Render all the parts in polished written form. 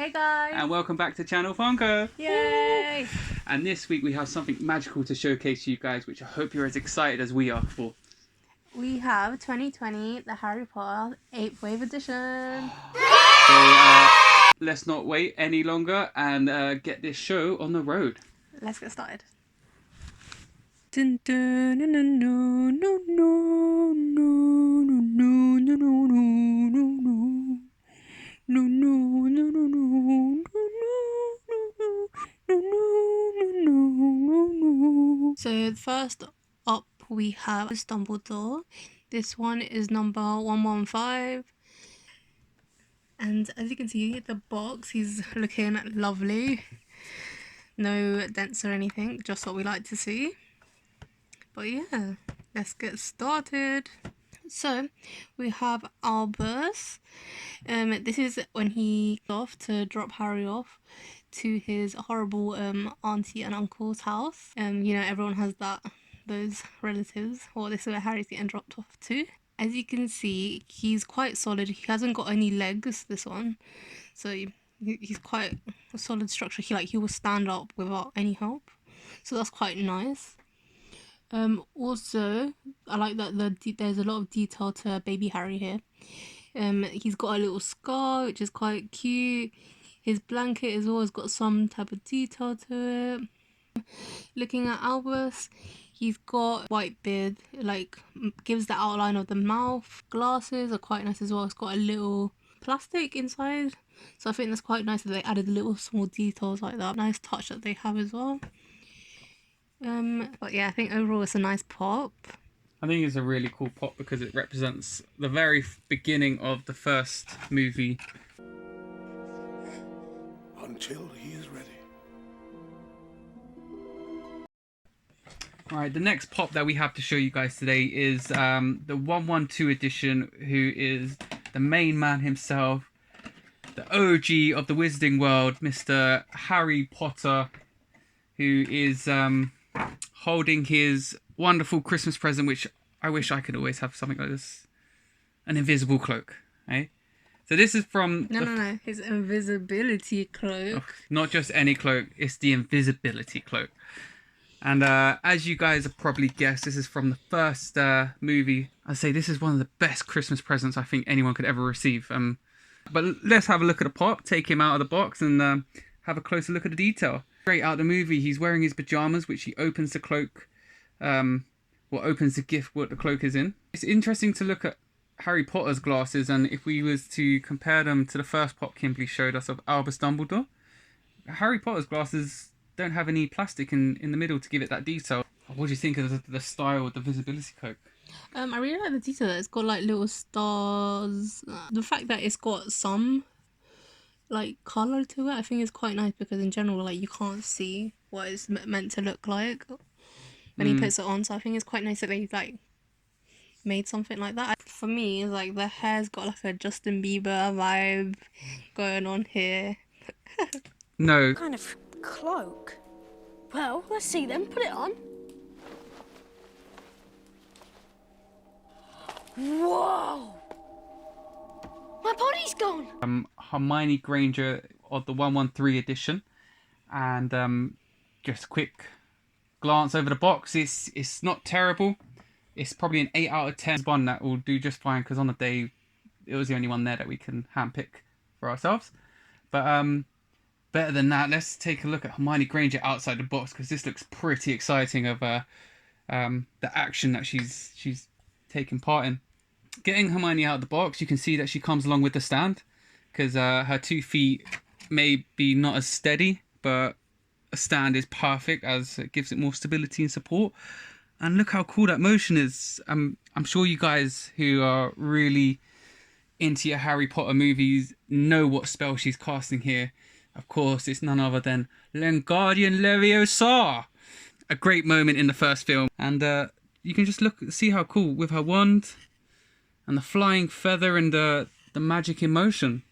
Hey guys! And welcome back to Channel Funko! Yay! And this week we have something magical to showcase to you guys, which I hope you're as excited as we are for. We have 2020, the Harry Potter 8th Wave Edition. So let's not wait any longer and get this show on the road. Let's get started. So first up we have Dumbledore. This one is number 115. And as you can see, the box, he's looking lovely. No dents or anything, just what we like to see. But yeah, let's get started. So we have Albus. This is when he off to drop Harry off to his horrible auntie and uncle's house. You know, everyone has those relatives. Well, this is where Harry's getting dropped off to. As you can see, he's quite solid. He hasn't got any legs, this one, so he's quite a solid structure. He will stand up without any help, so that's quite nice. Also, I like that there's a lot of detail to baby Harry here. He's got a little scar, which is quite cute. His blanket has always got some type of detail to it. Looking at Albus, he's got white beard, like gives the outline of the mouth. Glasses are quite nice as well. It's got a little plastic inside, so I think that's quite nice that they added little small details like that. Nice touch that they have as well. But yeah, I think overall it's a nice pop. I think it's a really cool pop because it represents the very beginning of the first movie. Until he is ready. Alright, the next pop that we have to show you guys today is the 112 edition, who is the main man himself, the OG of the Wizarding World, Mr. Harry Potter, who is holding his wonderful Christmas present, which I wish I could always have something like this. An invisible cloak, eh? So this is from... No, his invisibility cloak. Oh, not just any cloak, it's the invisibility cloak. And as you guys have probably guessed, this is from the first movie. I'd say this is one of the best Christmas presents I think anyone could ever receive. But let's have a look at the pop, take him out of the box and have a closer look at the detail. Straight out of the movie, he's wearing his pajamas, which he opens the cloak, opens the gift what the cloak is in. It's interesting to look at Harry Potter's glasses, and if we was to compare them to the first pop Kimberly showed us of Albus Dumbledore, Harry Potter's glasses don't have any plastic in the middle to give it that detail. What do you think of the style of the visibility cloak? I really like the detail that it's got like little stars. The fact that it's got some like colour to it, I think is quite nice, because in general, like, you can't see what it's meant to look like when he puts it on. So I think it's quite nice that they like made something like that. For me, it's like the hair's got like a Justin Bieber vibe going on here. No. What kind of cloak? Well, let's see then. Put it on. Whoa! My body's gone! Hermione Granger of the 113 edition. And just a quick glance over the box. It's not terrible. It's probably an 8 out of 10. One that will do just fine, because on the day it was the only one there that we can handpick for ourselves. But better than that, let's take a look at Hermione Granger outside the box, because this looks pretty exciting of the action that she's taking part in. Getting Hermione out of the box, you can see that she comes along with the stand, because her 2 feet may be not as steady, but a stand is perfect as it gives it more stability and support. And look how cool that motion is. I'm sure you guys who are really into your Harry Potter movies know what spell she's casting here. Of course, it's none other than Wingardium Leviosa. A great moment in the first film. And you can just see how cool with her wand and the flying feather and the magic in motion.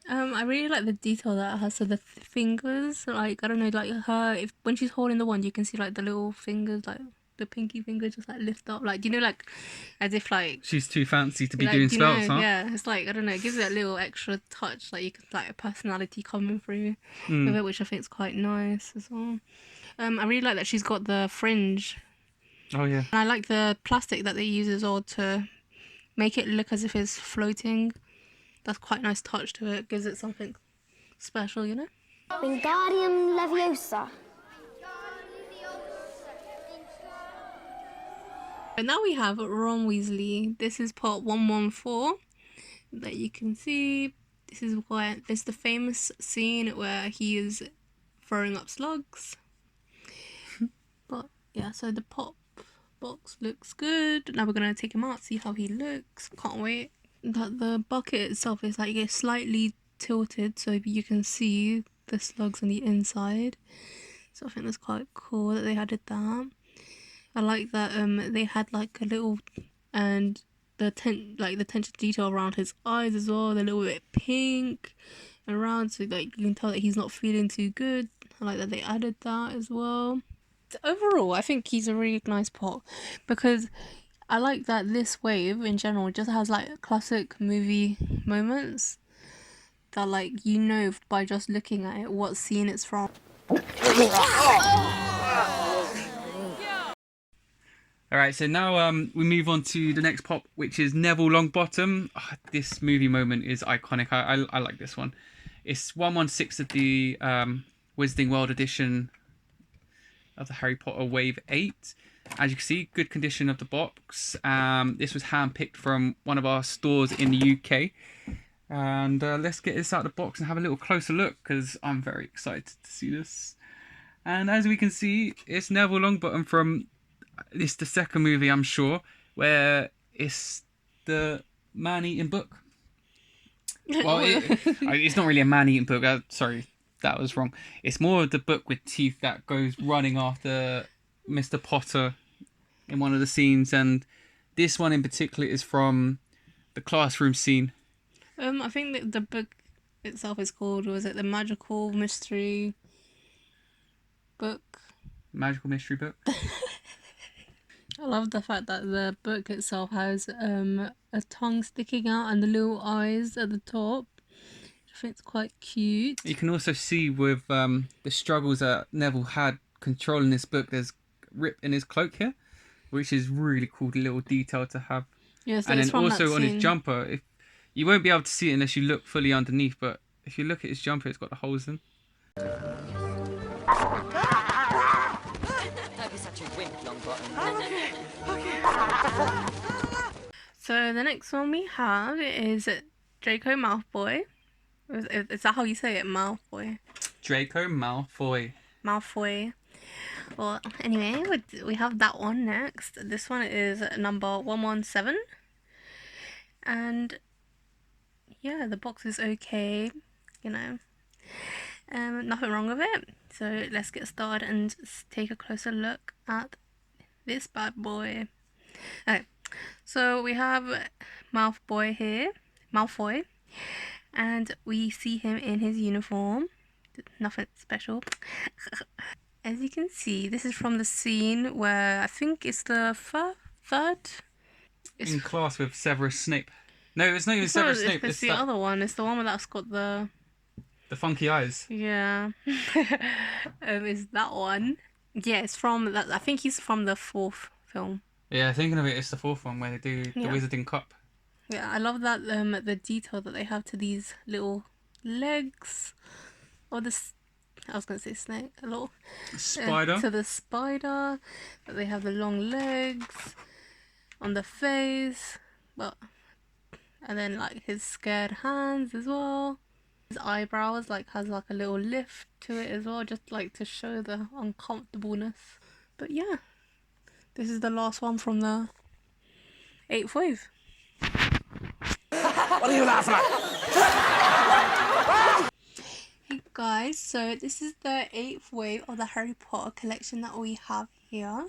I really like the detail that it has to the fingers. Like, I don't know, like when she's holding the wand, you can see like the little fingers like the pinky finger just like lift up, like, you know, like as if like She's too fancy to be like, doing you know, spells, huh? yeah, it's like, I don't know, it gives it a little extra touch, like you can like a personality coming through Hmm. with it, which I think is quite nice as well. I really like that she's got the fringe, Oh yeah. and I like the plastic that they use as well to make it look as if it's floating. That's quite a nice touch to it. Gives it something special, you know. Wingardium Leviosa. And now we have Ron Weasley. This is part 114 that you can see. This is the famous scene where he is throwing up slugs. But yeah, so the pop box looks good. Now we're gonna take him out, see how he looks. Can't wait. That the bucket itself is like it's slightly tilted so you can see the slugs on the inside. So I think that's quite cool that they added that. I like that they had like a little, and the attention to detail around his eyes as well. They're a little bit pink around, so like you can tell that he's not feeling too good. I like that they added that as well. Overall, I think he's a really nice pot because I like that this wave in general just has like classic movie moments that, like, you know by just looking at it what scene it's from. Alright, so now we move on to the next pop, which is Neville Longbottom. Oh, this movie moment is iconic. I like this one. It's 116 of the Wizarding World edition of the Harry Potter Wave 8. As you can see, good condition of the box. This was handpicked from one of our stores in the UK. And let's get this out of the box and have a little closer look, because I'm very excited to see this. And as we can see, it's Neville Longbottom from... It's the second movie, I'm sure, where it's the man-eating book. Well, it's not really a man-eating book. Sorry, that was wrong. It's more of the book with teeth that goes running after Mr. Potter in one of the scenes. And this one in particular is from the classroom scene. I think that the book itself is called, was it the Magical Mystery Book? Magical mystery book. I love the fact that the book itself has a tongue sticking out and the little eyes at the top. I think it's quite cute. You can also see with the struggles that Neville had controlling this book, there's rip in his cloak here, which is really cool little detail to have. Yeah, so And it's then from also that on his scene. jumper, if you won't be able to see it unless you look fully underneath, but if you look at his jumper, it's got the holes in. Don't be such a wimp, Longbottom. So the next one we have is Draco Malfoy. Is that how you say it? Malfoy. Draco Malfoy. Malfoy. Well, anyway, we have that one next. This one is number 117. And yeah, the box is okay, you know. Nothing wrong with it. So let's get started and take a closer look at this bad boy. Okay, so we have Malfoy here, Malfoy, and we see him in his uniform. Nothing special. As you can see, this is from the scene where I think it's the third. It's In class with Severus Snape. No, it's not even not, Severus Snape. it's the that, other one. It's the one that's got the funky eyes. yeah. It's that one. Yeah, it's from that. I think he's from the fourth film. Yeah, thinking of it, it's the fourth one where they do the Yeah. Wizarding Cup. Yeah, I love that the detail that they have to these little legs, or this. I was gonna say snake. A little Spider. to the spider. That they have the long legs on the face, but and then like his scared hands as well. His eyebrows like has like a little lift to it as well, just like to show the uncomfortableness. But yeah, this is the last one from the 8th wave. What are you laughing at? Hey guys, so this is the 8th wave of the Harry Potter collection that we have here.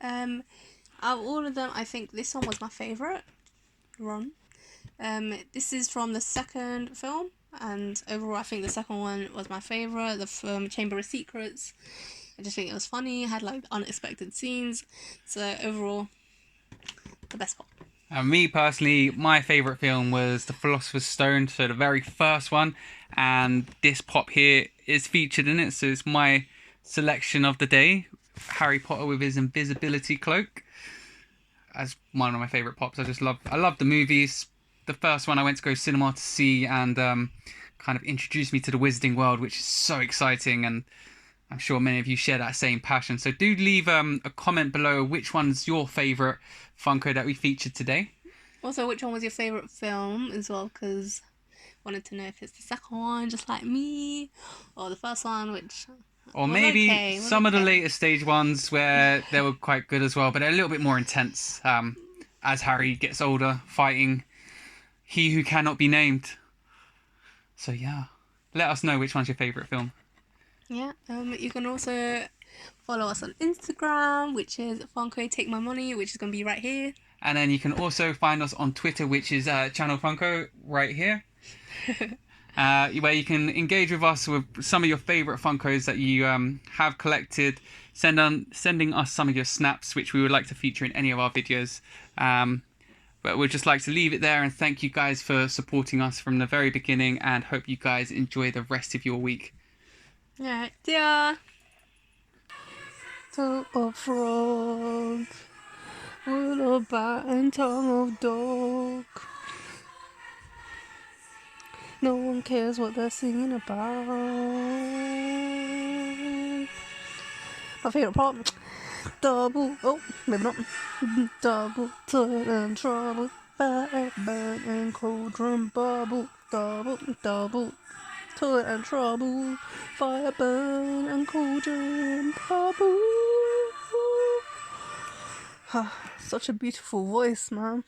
Out of all of them, I think this one was my favourite. Ron. This is from the second film, and overall I think the second one was my favourite, the Chamber of Secrets. I just think it was funny, had like unexpected scenes. So overall, the best pop. Me personally, my favourite film was The Philosopher's Stone, so the very first one, and this pop here is featured in it, so it's my selection of the day. Harry Potter with his invisibility cloak as one of my favourite pops. I love the movies. The first one I went to go cinema to see, and kind of introduced me to the Wizarding world, which is so exciting, and I'm sure many of you share that same passion. So do leave a comment below which one's your favourite Funko that we featured today. Also, which one was your favourite film as well? Because wanted to know if it's the second one, just like me, or the first one, which Or was maybe okay, was some of the okay. later stage ones where they were quite good as well, but they're a little bit more intense as Harry gets older, fighting he who cannot be named. So yeah, let us know which one's your favourite film. Yeah, you can also follow us on Instagram, which is Funko Take My Money, which is going to be right here. And then you can also find us on Twitter, which is Channel Funko, right here. Where you can engage with us with some of your favourite Funkos that you have collected, sending us some of your snaps, which we would like to feature in any of our videos. But we'd just like to leave it there and thank you guys for supporting us from the very beginning, and hope you guys enjoy the rest of your week. Alright, yeah. Toe of frog, with a bite and tongue of dog. No one cares what they're singing about. My favourite part. Double, oh, maybe not. Double, toil and trouble. Fire, burn and cauldron bubble. Double, toil and trouble. Fire, burn and cauldron bubble. Such a beautiful voice, man.